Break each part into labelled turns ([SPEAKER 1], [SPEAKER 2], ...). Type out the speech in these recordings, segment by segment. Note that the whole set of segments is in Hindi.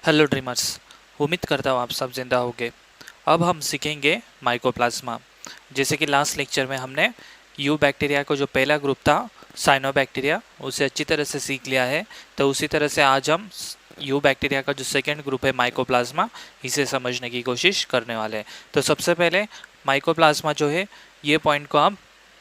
[SPEAKER 1] Hello dreamers. उम्मीद करता हूँ आप सब जिंदा होंगे। अब हम सीखेंगे माइकोप्लाज्मा। जैसे कि लास्ट लेक्चर में हमने यू बैक्टीरिया को जो पहला ग्रुप था साइनोबैक्टीरिया उसे अच्छी तरह से सीख लिया है, तो उसी तरह से आज हम यू बैक्टीरिया का जो सेकेंड ग्रुप है माइकोप्लाज्मा, इसे समझने की कोशिश करने वाले हैं। तो सबसे पहले माइकोप्लाज्मा जो है, ये पॉइंट को आप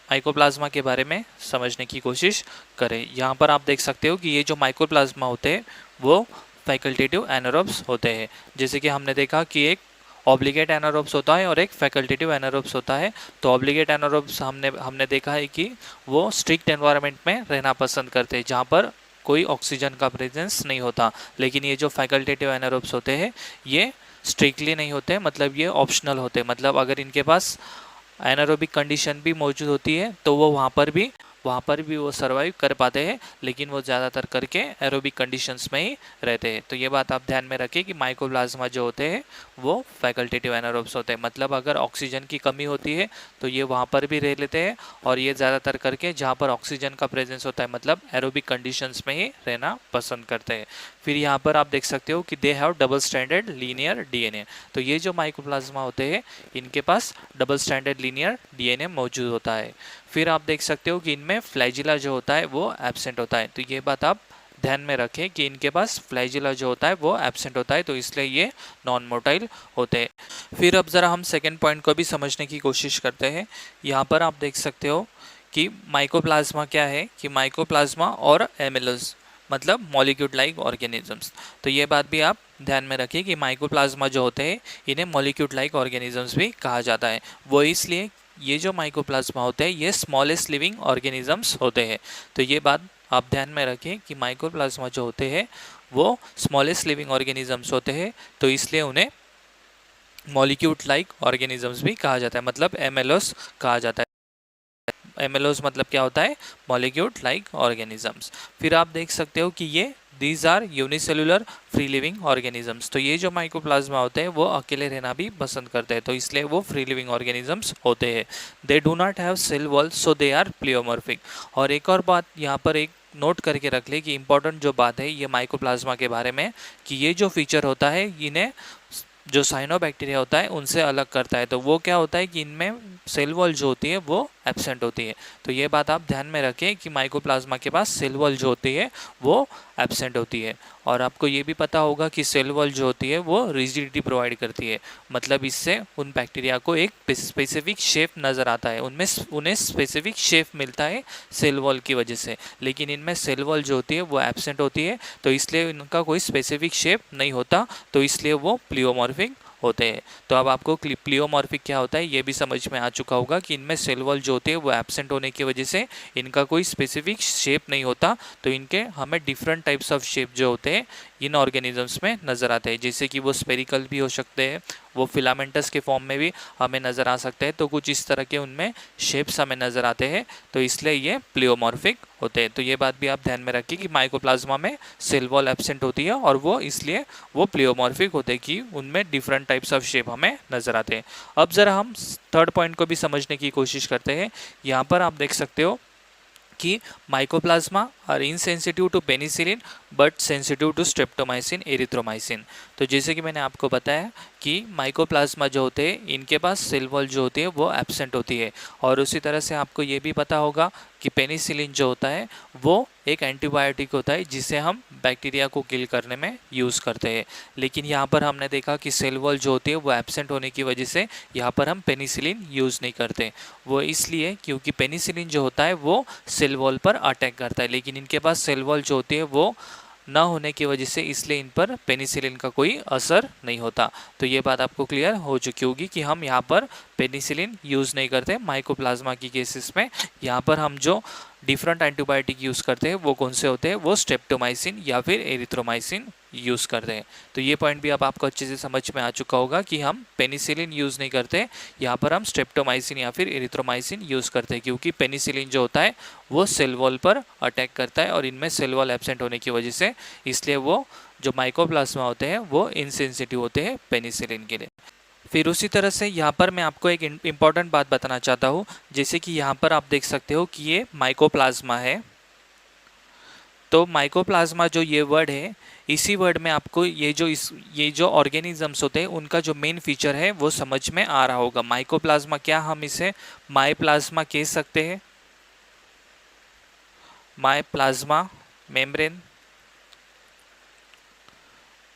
[SPEAKER 1] माइकोप्लाज्मा के बारे में समझने की कोशिश करें। यहाँ पर आप देख सकते हो कि ये जो माइकोप्लाज्मा होते हैं वो फैकल्टेटिव एनारोब्स होते हैं। जैसे कि हमने देखा कि एक ऑब्लिगेट एनारोब्स होता है और एक फैकल्टेटिव एनारोब्स होता है। तो ऑब्लिगेट एनारोब्स हमने देखा है कि वो स्ट्रिक्ट एनवायरनमेंट में रहना पसंद करते हैं जहाँ पर कोई ऑक्सीजन का प्रेजेंस नहीं होता। लेकिन ये जो फैकल्टेटिव एनारोब्स होते हैं ये स्ट्रिक्टली नहीं होते, मतलब ये ऑप्शनल होते हैं। मतलब अगर इनके पास एनारोबिक कंडीशन भी मौजूद होती है तो वो वहाँ पर भी वो सर्वाइव कर पाते हैं, लेकिन वो ज़्यादातर करके एरोबिक कंडीशंस में ही रहते हैं। तो ये बात आप ध्यान में रखें कि माइकोप्लाज्मा जो होते हैं वो फैकल्टेटिव एनारोब्स होते हैं। मतलब अगर ऑक्सीजन की कमी होती है तो ये वहाँ पर भी रह लेते हैं, और ये ज़्यादातर करके जहाँ पर ऑक्सीजन का प्रेजेंस होता है मतलब एरोबिक कंडीशंस में ही रहना पसंद करते हैं। फिर यहाँ पर आप देख सकते हो कि they have double standard linear DNA. तो ये जो माइकोप्लाज्मा होते हैं इनके पास डबल स्टैंडर्ड लीनियर डीएनए मौजूद होता है। फिर आप देख सकते हो कि इनमें फ्लैजिला जो होता है वो एब्सेंट होता है। तो ये बात आप ध्यान में रखें कि इनके पास फ्लैजिला जो होता है वो एब्सेंट होता है, तो इसलिए ये नॉन मोटाइल होते हैं। फिर अब ज़रा हम सेकेंड पॉइंट को भी समझने की कोशिश करते हैं। यहाँ पर आप देख सकते हो कि माइकोप्लाज्मा क्या है, कि माइकोप्लाज्मा और एमिलोज मतलब मॉलिक्यूल लाइक ऑर्गेनिजम्स। तो ये बात भी आप ध्यान में रखिए कि माइकोप्लाज्मा जो होते हैं इन्हें मॉलिक्यूल लाइक ऑर्गेनिजम्स भी कहा जाता है। वो इसलिए ये जो माइकोप्लाज्मा होते हैं ये स्मॉलेस्ट लिविंग ऑर्गेनिजम्स होते हैं। तो ये बात आप ध्यान में रखें कि माइकोप्लाज्मा जो होते हैं वो स्मॉलेस्ट लिविंग ऑर्गेनिजम्स होते हैं, तो इसलिए उन्हें मॉलिक्यूल लाइक ऑर्गेनिजम्स भी कहा जाता है, मतलब एमएलओस कहा जाता है। एमएलओस मतलब क्या होता है, मॉलिक्यूल लाइक ऑर्गेनिजम्स। फिर आप देख सकते हो कि ये these are unicellular free living organisms. तो ये जो माइकोप्लाज्मा होते हैं वो अकेले रहना भी पसंद करते हैं, तो इसलिए वो फ्री लिविंग ऑर्गेनिजम्स होते हैं। They do not have cell wall so they are pleomorphic. और एक और बात यहाँ पर एक नोट करके रख ले कि इंपॉर्टेंट जो बात है ये माइकोप्लाज्मा के बारे में, कि ये जो फीचर होता है इन्हें जो साइनोबैक्टीरिया होता है उनसे अलग करता है। तो वो क्या होता है कि इनमें सेल वॉल जो होती है वो एब्सेंट होती है। तो ये बात आप ध्यान में रखें कि माइकोप्लाज्मा के पास सेल वॉल जो होती है वो एब्सेंट होती है। और आपको ये भी पता होगा कि सेल वॉल जो होती है वो रिजिडिटी प्रोवाइड करती है, मतलब इससे उन बैक्टीरिया को एक स्पेसिफिक शेप नज़र आता है, उन्हें स्पेसिफिक शेप मिलता है सेल वॉल की वजह से। लेकिन इनमें सेल वॉल जो होती है वो एब्सेंट होती है, तो इसलिए इनका कोई स्पेसिफिक शेप नहीं होता, तो इसलिए वो प्लियोमॉर्फिक होते हैं। तो अब आपको प्लियोमॉर्फिक क्या होता है ये भी समझ में आ चुका होगा कि इनमें सेल वॉल जो होते हैं वो एब्सेंट होने की वजह से इनका कोई स्पेसिफिक शेप नहीं होता, तो इनके हमें डिफरेंट टाइप्स ऑफ शेप जो होते हैं इन ऑर्गेनिजम्स में नज़र आते हैं। जैसे कि वो स्पेरिकल भी हो सकते हैं, वो फिलामेंटस के फॉर्म में भी हमें नज़र आ सकते हैं, तो कुछ इस तरह के उनमें शेप्स हमें नज़र आते हैं, तो इसलिए ये प्लियोमॉर्फिक होते हैं। तो ये बात भी आप ध्यान में रखिए कि माइकोप्लाज्मा में सेल वॉल एब्सेंट होती है और वो इसलिए वो प्लियोमॉर्फिक होते हैं कि उनमें डिफरेंट टाइप्स ऑफ शेप हमें नज़र आते हैं। अब ज़रा हम थर्ड पॉइंट को भी समझने की कोशिश करते हैं। यहाँ पर आप देख सकते हो कि mycoplasma are insensitive to penicillin but sensitive to streptomycin erythromycin. तो जैसे कि मैंने आपको बताया कि माइकोप्लाज्मा जो होते हैं इनके पास सेल वॉल जो होती है वो एब्सेंट होती है, और उसी तरह से आपको ये भी पता होगा कि पेनिसिलिन जो होता है वो एक एंटीबायोटिक होता है जिसे हम बैक्टीरिया को किल करने में यूज़ करते हैं। लेकिन यहाँ पर हमने देखा कि सेल वॉल जो होती है वो एब्सेंट होने की वजह से यहाँ पर हम पेनिसिलिन यूज़ नहीं करते। वो इसलिए क्योंकि पेनिसिलिन जो होता है वो सेल वॉल पर अटैक करता है, लेकिन इनके पास सेल वॉल जो होती है वो ना होने की वजह से इसलिए इन पर पेनिसिलिन का कोई असर नहीं होता। तो ये बात आपको क्लियर हो चुकी होगी कि हम यहाँ पर पेनिसिलिन यूज़ नहीं करते माइकोप्लाज्मा की केसेस में। यहाँ पर हम जो डिफरेंट एंटीबायोटिक यूज़ करते हैं वो कौन से होते हैं, वो स्ट्रेप्टोमाइसिन या फिर एरिथ्रोमाइसिन यूज़ करते हैं। तो ये पॉइंट भी अब आपको अच्छे से समझ में आ चुका होगा कि हम पेनिसिलिन यूज़ नहीं करते, यहाँ पर हम स्ट्रेप्टोमाइसिन या फिर एरिथ्रोमाइसिन यूज़ करते हैं, क्योंकि पेनिसिलिन जो होता है वो सेल वॉल पर अटैक करता है और इनमें सेल वॉल एब्सेंट होने की वजह से इसलिए वो जो माइकोप्लाज्मा होते हैं वो इनसेंसिटिव होते हैं पेनिसिलिन के लिए। फिर उसी तरह से यहाँ पर मैं आपको एक इम्पॉर्टेंट बात बताना चाहता हूँ। जैसे कि यहाँ पर आप देख सकते हो कि ये माइकोप्लाज्मा है, तो माइकोप्लाज्मा जो ये वर्ड है, इसी वर्ड में आपको ये जो ऑर्गेनिजम्स होते हैं उनका जो मेन फीचर है वो समझ में आ रहा होगा। माइकोप्लाज्मा, क्या हम इसे माइप्लाज्मा कह सकते हैं? माइप्लाज्मा मेम्ब्रेन।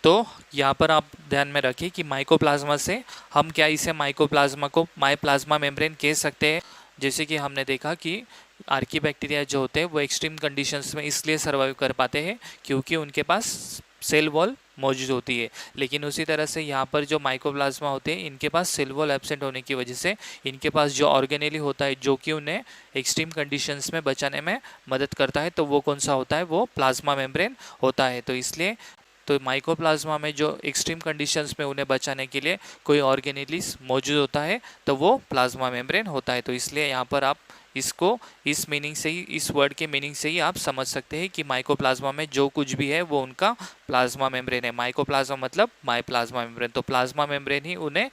[SPEAKER 1] तो यहाँ पर आप ध्यान में रखिए कि माइकोप्लाज्मा से हम क्या इसे माइकोप्लाज्मा को माइप्लाज्मा मेम्ब्रेन कह सकते हैं। जैसे कि हमने देखा कि आर्कीबैक्टीरिया जो होते हैं वो एक्सट्रीम कंडीशंस में इसलिए सर्वाइव कर पाते हैं क्योंकि उनके पास सेल वॉल मौजूद होती है। लेकिन उसी तरह से यहाँ पर जो माइकोप्लाज्मा होते हैं इनके पास सेल वॉल एब्सेंट होने की वजह से इनके पास जो ऑर्गेनेली होता है जो कि उन्हें एक्सट्रीम कंडीशंस में बचाने में मदद करता है, तो वो कौन सा होता है? वो प्लाज्मा मेम्ब्रेन होता है। तो इसलिए तो माइकोप्लाज्मा में जो एक्सट्रीम कंडीशंस में उन्हें बचाने के लिए कोई ऑर्गेनेलिस मौजूद होता है तो वो प्लाज्मा मेम्ब्रेन होता है। तो इसलिए यहाँ पर आप इसको इस मीनिंग से ही, इस वर्ड के मीनिंग से ही आप समझ सकते हैं कि माइकोप्लाज्मा में जो कुछ भी है वो उनका प्लाज्मा मेम्ब्रेन है। माइकोप्लाज्मा मतलब माई प्लाज्मा मेम्ब्रेन, तो प्लाज्मा मेम्ब्रेन ही उन्हें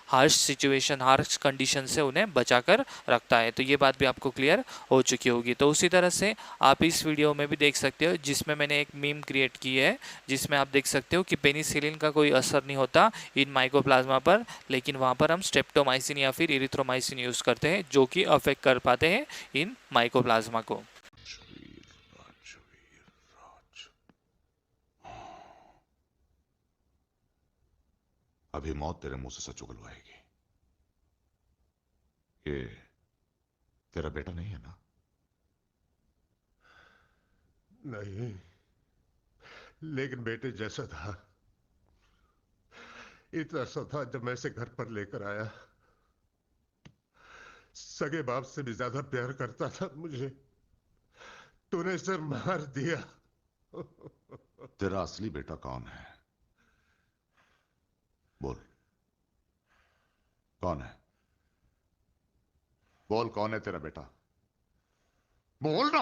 [SPEAKER 1] हार्श सिचुएशन, हार्श कंडीशन से उन्हें बचाकर रखता है। तो ये बात भी आपको क्लियर हो चुकी होगी। तो उसी तरह से आप इस वीडियो में भी देख सकते हो जिसमें मैंने एक मीम क्रिएट की है, जिसमें आप देख सकते हो कि पेनिसिलिन का कोई असर नहीं होता इन माइकोप्लाज्मा पर, लेकिन वहाँ पर हम स्ट्रेप्टोमाइसिन या फिर इरिथ्रोमाइसिन यूज़ करते हैं जो कि अफेक्ट कर पाते हैं इन माइकोप्लाज्मा को।
[SPEAKER 2] अभी मौत तेरे मुंह से सच उगलवाएगी। ये तेरा बेटा नहीं है ना?
[SPEAKER 3] नहीं, लेकिन बेटे जैसा था। इतना सा था जब मैं इसे घर पर लेकर आया। सगे बाप से भी ज्यादा प्यार करता था मुझे। तूने इसे मार दिया।
[SPEAKER 2] तेरा असली बेटा कौन है? बोल, कौन है? बोल, कौन है तेरा बेटा? बोलना,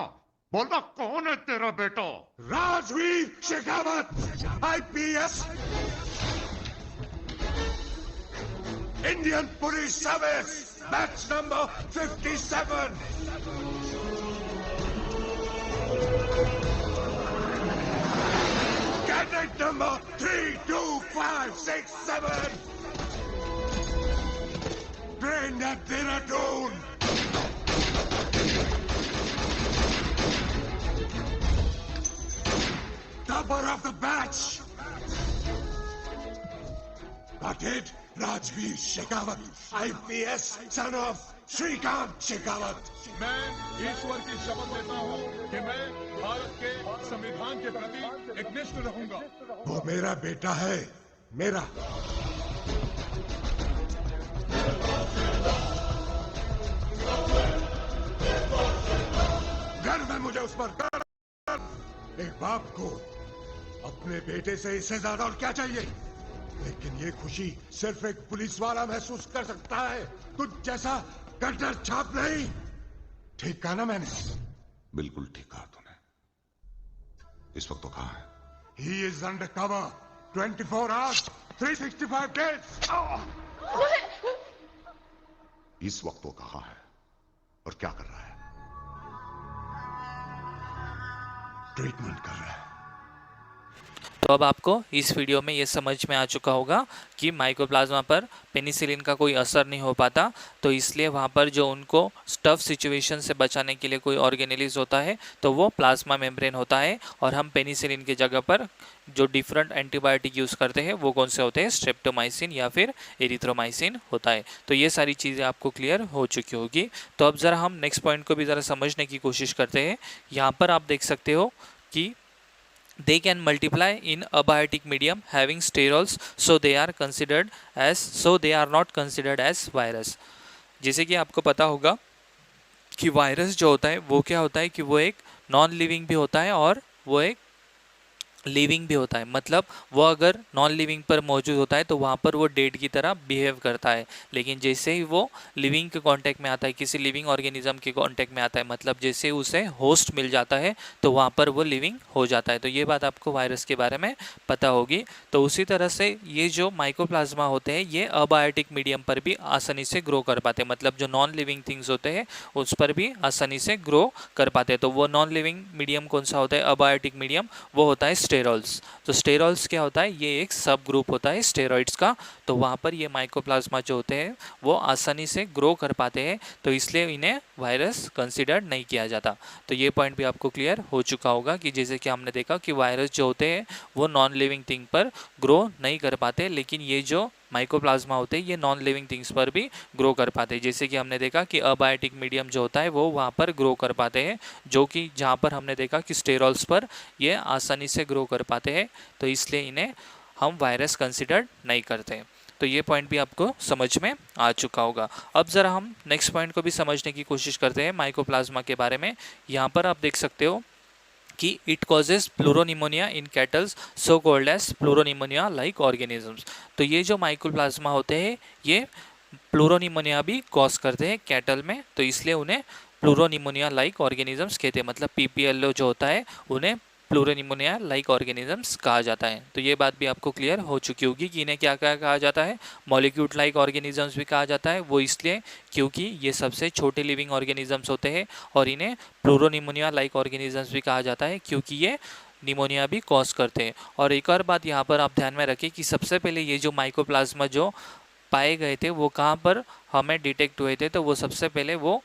[SPEAKER 2] बोलना, कौन है तेरा बेटा?
[SPEAKER 3] Rajveer Shekhawat, IPS, Indian police service, batch number 57, cadet number 32567, trained at Dehradun. Topper of the batch. Batted Rajveer Shekhawat, IPS, son of Shrikant Shekhawat.
[SPEAKER 4] मैं ईश्वर की शपथ लेता हूं कि मैं भारत के संविधान के प्रति एकनिष्ठ रहूंगा।
[SPEAKER 3] वो मेरा बेटा है, मेरा। गर्व है मुझे उस पर, गर्व। एक बाप को अपने बेटे से इससे ज्यादा और क्या चाहिए? लेकिन ये खुशी सिर्फ एक पुलिस वाला महसूस कर सकता है, कुछ जैसा कटर छाप नहीं। ठीक कहा ना मैंने?
[SPEAKER 2] बिल्कुल ठीक कहा तूने। इस वक्त तो कहां है?
[SPEAKER 3] He is undercover 24 hours 365 days.
[SPEAKER 2] इस वक्त वो कहां है और क्या कर रहा है?
[SPEAKER 3] ट्रीटमेंट कर रहा है।
[SPEAKER 1] तो अब आपको इस वीडियो में ये समझ में आ चुका होगा कि माइकोप्लाज्मा पर पेनिसिलिन का कोई असर नहीं हो पाता, तो इसलिए वहाँ पर जो उनको टफ सिचुएशन से बचाने के लिए कोई ऑर्गेनेलिस होता है तो वो प्लाज्मा मेम्ब्रेन होता है। और हम पेनिसिलिन की जगह पर जो डिफरेंट एंटीबायोटिक यूज़ करते हैं वो कौन से होते हैं? स्ट्रेप्टोमाइसिन या फिर एरिथ्रोमाइसिन होता है। तो ये सारी चीज़ें आपको क्लियर हो चुकी होगी। तो अब ज़रा हम नेक्स्ट पॉइंट को भी ज़रा समझने की कोशिश करते हैं। यहाँ पर आप देख सकते हो कि they can multiply in abiotic medium having sterols, so they are not considered as virus। जैसे कि आपको पता होगा कि वायरस जो होता है वो क्या होता है कि वो एक नॉन लिविंग भी होता है और वो एक लिविंग भी होता है, मतलब वो अगर नॉन लिविंग पर मौजूद होता है तो वहाँ पर वो डेड की तरह बिहेव करता है, लेकिन जैसे ही वो लिविंग के कांटेक्ट में आता है, किसी लिविंग ऑर्गेनिज्म के कांटेक्ट में आता है, मतलब जैसे ही उसे होस्ट मिल जाता है तो वहाँ पर वो लिविंग हो जाता है। तो ये बात आपको वायरस के बारे में पता होगी। तो उसी तरह से ये जो माइकोप्लाज्मा होते हैं ये अबायोटिक मीडियम पर भी आसानी से ग्रो कर पाते हैं, मतलब जो नॉन लिविंग थिंग्स होते हैं उस पर भी आसानी से ग्रो कर पाते हैं। तो वो नॉन लिविंग मीडियम कौन सा होता है, अबायोटिक मीडियम, वो होता है स्टेरॉल्स। तो स्टेरॉल्स क्या होता है, ये एक सब ग्रुप होता है स्टेरॉइड्स का। तो वहाँ पर ये माइकोप्लाज्मा जो होते हैं वो आसानी से ग्रो कर पाते हैं, तो इसलिए इन्हें वायरस कंसिडर नहीं किया जाता। तो ये पॉइंट भी आपको क्लियर हो चुका होगा कि जैसे कि हमने देखा कि वायरस जो होते हैं वो नॉन लिविंग थिंग पर ग्रो नहीं कर पाते, लेकिन ये जो माइकोप्लाज्मा होते हैं ये नॉन लिविंग थिंग्स पर भी ग्रो कर पाते हैं। जैसे कि हमने देखा कि अबायोटिक मीडियम जो होता है वो वहाँ पर ग्रो कर पाते हैं, जो कि जहाँ पर हमने देखा कि स्टेरॉल्स पर ये आसानी से ग्रो कर पाते हैं, तो इसलिए इन्हें हम वायरस कंसिडर नहीं करते। तो ये पॉइंट भी आपको समझ में आ चुका होगा। अब ज़रा हम नेक्स्ट पॉइंट को भी समझने की कोशिश करते हैं माइकोप्लाज्मा के बारे में। यहाँ पर आप देख सकते हो कि it causes pleuropneumonia in cattles so called as pleuropneumonia like organisms. तो ये जो माइकोप्लाज्मा होते हैं ये प्लूरोनिमोनिया भी कॉज करते हैं कैटल में, तो इसलिए उन्हें प्लूरोनिमोनिया लाइक ऑर्गेनिजम्स कहते हैं, मतलब पीपीएलओ जो होता है उन्हें प्लूरोनिमोनिया लाइक ऑर्गेनिजम्स कहा जाता है। तो ये बात भी आपको क्लियर हो चुकी होगी कि इन्हें क्या क्या कहा जाता है, मॉलिक्यूल लाइक ऑर्गेनिजम्स भी कहा जाता है। वो इसलिए क्योंकि ये सबसे छोटे लिविंग ऑर्गेनिजम्स होते हैं, और इन्हें प्लूरोनिमोनिया लाइक ऑर्गेनिजम्स भी कहा जाता है क्योंकि ये निमोनिया भी कॉज करते हैं। और एक और बात यहाँ पर आप ध्यान में रखें कि सबसे पहले ये जो माइकोप्लाज्मा जो पाए गए थे वो कहाँ पर हमें डिटेक्ट हुए थे, तो वो सबसे पहले वो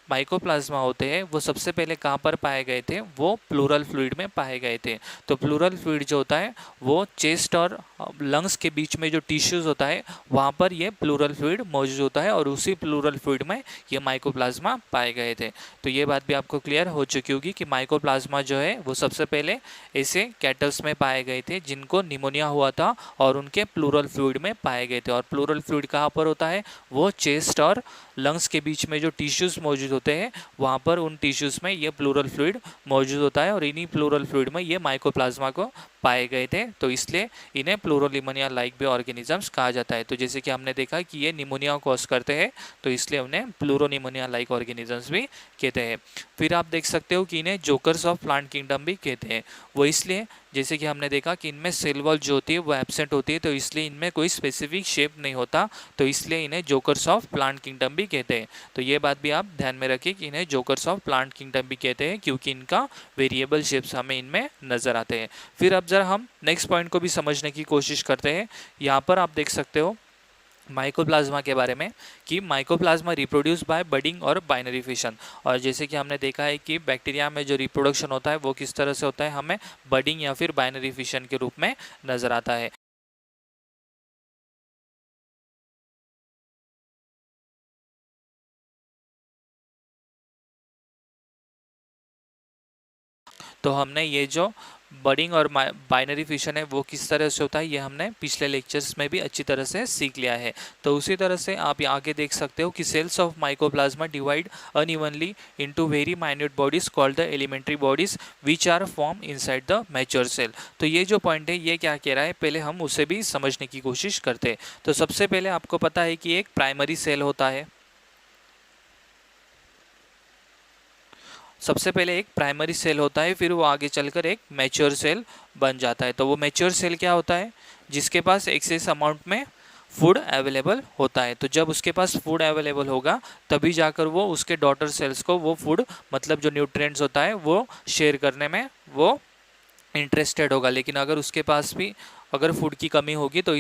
[SPEAKER 1] माइकोप्लाज्मा होते हैं वो सबसे पहले कहाँ पर पाए गए थे, वो प्लूरल फ्लूइड में पाए गए थे। तो प्लूरल फ्लूइड जो होता है वो चेस्ट और लंग्स के बीच में जो टिश्यूज़ होता है वहाँ पर ये प्लूरल फ्लूइड मौजूद होता है, और उसी प्लूरल फ्लूइड में ये माइकोप्लाज्मा पाए गए थे। तो ये बात भी आपको क्लियर हो चुकी होगी कि माइकोप्लाज्मा जो है वो सबसे पहले ऐसे कैटल्स में पाए गए थे जिनको निमोनिया हुआ था और उनके प्लूरल फ्लूइड में पाए गए थे। और प्लूरल फ्लूइड कहाँ पर होता है, वो चेस्ट और लंग्स के बीच में जो टिश्यूज़ मौजूद होते हैं वहाँ पर उन टिश्यूज़ में ये प्लूरल फ्लूइड मौजूद होता है, और इन्हीं प्लूरल फ्लूइड में ये माइकोप्लाज्मा को पाए गए थे, तो इसलिए इन्हें प्लूरोनिमोनिया लाइक भी ऑर्गेनिजम्स कहा जाता है। तो जैसे कि हमने देखा कि ये निमोनिया कॉज करते हैं, तो इसलिए उन्हें प्लूरोनिमोनिया लाइक ऑर्गेनिजम्स भी कहते हैं। फिर आप देख सकते हो कि इन्हें जोकर्स ऑफ प्लांट किंगडम भी कहते हैं। वो इसलिए जैसे कि हमने देखा कि इनमें सेल वॉल जो होती है वो एब्सेंट होती है, तो इसलिए इनमें कोई स्पेसिफिक शेप नहीं होता, तो इसलिए इन्हें जोकर्स ऑफ प्लांट किंगडम भी कहते हैं। तो ये बात भी आप ध्यान में रखिए कि इन्हें जोकर्स ऑफ प्लांट किंगडम भी कहते हैं क्योंकि इनका वेरिएबल शेप्स हमें इनमें नजर आते हैं। फिर अब जरा हम नेक्स्ट पॉइंट को भी समझने की कोशिश करते हैं। यहाँ पर आप देख सकते हो माइकोप्लाज्मा के बारे में कि माइकोप्लाज्मा रिप्रोड्यूस बाय बडिंग और बाइनरी फिशन। और जैसे कि हमने देखा है कि बैक्टीरिया में जो रिप्रोडक्शन होता है वो किस तरह से होता है, हमें बडिंग या फिर बाइनरी फिशन के रूप में नजर आता है। तो हमने ये जो बडिंग और बाइनरी फिशन है वो किस तरह से होता है ये हमने पिछले लेक्चर्स में भी अच्छी तरह से सीख लिया है। तो उसी तरह से आप आगे देख सकते हो कि cells of mycoplasma divide unevenly into very minute bodies called the elementary bodies which are form inside the mature cell. तो ये जो पॉइंट है ये क्या कह रहा है, पहले हम उसे भी समझने की कोशिश करते हैं। तो सबसे पहले आपको पता है कि एक प्राइमरी सेल होता है, सबसे पहले एक प्राइमरी सेल होता है, फिर वो आगे चलकर एक मैच्योर सेल बन जाता है। तो वो मैच्योर सेल क्या होता है, जिसके पास एक्सेस अमाउंट में फूड अवेलेबल होता है। तो जब उसके पास फूड अवेलेबल होगा तभी जाकर वो उसके डॉटर सेल्स को वो फूड, मतलब जो न्यूट्रिएंट्स होता है वो शेयर करने में वो इंटरेस्टेड होगा। लेकिन अगर उसके पास भी अगर फूड की कमी होगी तो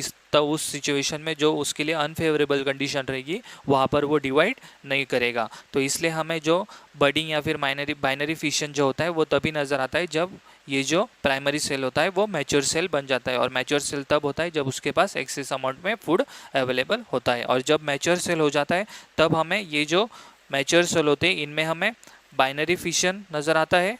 [SPEAKER 1] उस सिचुएशन में जो उसके लिए अनफेवरेबल कंडीशन रहेगी वहाँ पर वो डिवाइड नहीं करेगा। तो इसलिए हमें जो बडिंग या फिर बाइनरी फिशन जो होता है वो तभी नज़र आता है जब ये जो प्राइमरी सेल होता है वो मैच्योर सेल बन जाता है। और मैच्योर सेल तब होता है जब उसके पास एक्सेस अमाउंट में फूड अवेलेबल होता है। और जब मैच्योर सेल हो जाता है तब हमें ये जो मैच्योर सेल होते हैं इनमें हमें बाइनरी फिशन नज़र आता है,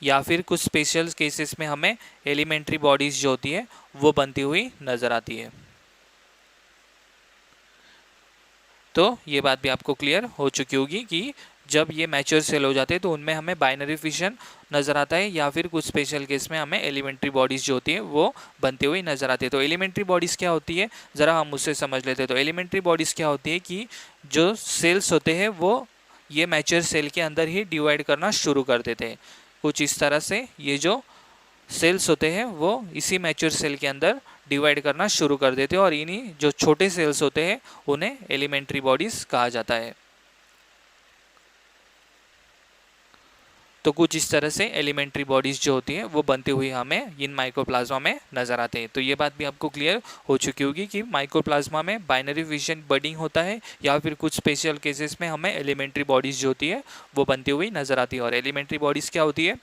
[SPEAKER 1] या फिर कुछ स्पेशल केसेस में हमें एलिमेंट्री बॉडीज जो होती है वो बनती हुई नज़र आती है। तो ये बात भी आपको क्लियर हो चुकी होगी कि जब ये मैच्योर सेल हो जाते हैं तो उनमें हमें बाइनरी फिशन नज़र आता है, या फिर कुछ स्पेशल केस में हमें एलिमेंट्री बॉडीज़ जो होती है वो बनती हुई नज़र आती है। तो एलिमेंट्री बॉडीज़ क्या होती है, ज़रा हम उससे समझ लेते हैं। तो एलिमेंट्री बॉडीज़ क्या होती है कि जो सेल्स होते हैं वो ये मैच्योर सेल के अंदर ही डिवाइड करना शुरू कर देते हैं। कुछ इस तरह से ये जो सेल्स होते हैं वो इसी मैच्योर सेल के अंदर डिवाइड करना शुरू कर देते हैं, और इन्हीं जो छोटे सेल्स होते हैं उन्हें एलिमेंट्री बॉडीज़ कहा जाता है। तो कुछ इस तरह से एलिमेंट्री बॉडीज़ जो होती हैं वो बनती हुई हमें इन माइकोप्लाज्मा में नज़र आते हैं। तो ये बात भी आपको क्लियर हो चुकी होगी कि माइकोप्लाज्मा में बाइनरी फिशन बडिंग होता है, या फिर कुछ स्पेशल केसेस में हमें एलिमेंट्री बॉडीज़ जो होती है वो बनती हुई नज़र आती है। और एलिमेंट्री बॉडीज़ क्या होती है,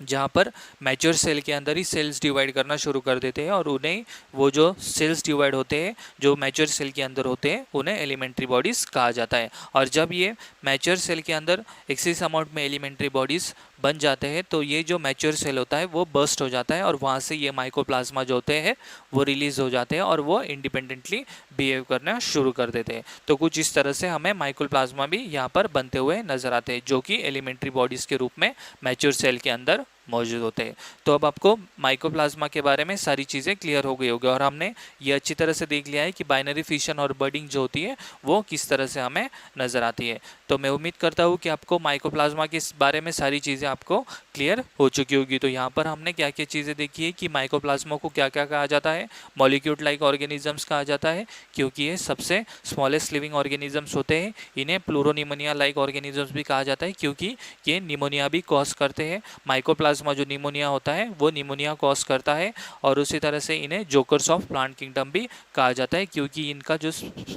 [SPEAKER 1] जहाँ पर मैच्योर सेल के अंदर ही सेल्स डिवाइड करना शुरू कर देते हैं, और उन्हें वो जो सेल्स डिवाइड होते हैं जो मैच्योर सेल के अंदर होते हैं उन्हें एलिमेंट्री बॉडीज़ कहा जाता है। और जब ये मैच्योर सेल के अंदर एक्सेस अमाउंट में एलिमेंट्री बॉडीज़ बन जाते हैं तो ये जो मैच्योर सेल होता है वो बर्स्ट हो जाता है, और वहाँ से ये माइकोप्लाज्मा जो होते हैं वो रिलीज़ हो जाते हैं और वो इंडिपेंडेंटली बिहेव करना शुरू कर देते हैं। तो कुछ इस तरह से हमें माइकोप्लाज्मा भी यहाँ पर बनते हुए नज़र आते हैं, जो कि एलिमेंट्री बॉडीज़ के रूप में मैच्योर सेल के अंदर मौजूद होते हैं। तो अब आपको माइकोप्लाज्मा के बारे में सारी चीज़ें क्लियर हो गई होगी, और हमने ये अच्छी तरह से देख लिया है कि बाइनरी फिशन और बडिंग जो होती है वो किस तरह से हमें नज़र आती है। तो मैं उम्मीद करता हूँ कि आपको माइकोप्लाज्मा के इस बारे में सारी चीज़ें आपको क्लियर हो चुकी होगी। तो यहाँ पर हमने क्या क्या चीज़ें देखी है कि माइकोप्लाज्मा को क्या क्या कहा जाता है, मॉलिक्यूल लाइक ऑर्गेनिजम्स कहा जाता है क्योंकि ये सबसे स्मॉलेस्ट लिविंग ऑर्गेनिजम्स होते हैं। इन्हें प्लूरोनिमोनिया लाइक ऑर्गेनिजम्स भी कहा जाता है क्योंकि ये निमोनिया भी कॉज करते हैं। माइकोप्लाज्मा जो निमोनिया होता है वो निमोनिया कॉज करता है, और उसी तरह से इन्हें जोकर्स ऑफ प्लांट किंगडम भी कहा जाता है क्योंकि इनका जो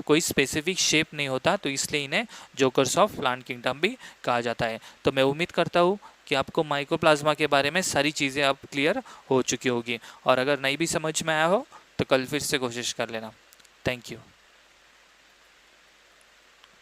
[SPEAKER 1] कोई स्पेसिफिक शेप नहीं होता, तो इसलिए इन्हें जोकर्स ऑफ प्लांट किंगडम भी कहा जाता है। तो मैं उम्मीद करता हूँ कि आपको माइकोप्लाज्मा के बारे में सारी चीज़ें अब क्लियर हो चुकी होगी, और अगर नहीं भी समझ में आया हो तो कल फिर से कोशिश कर लेना। Thank you.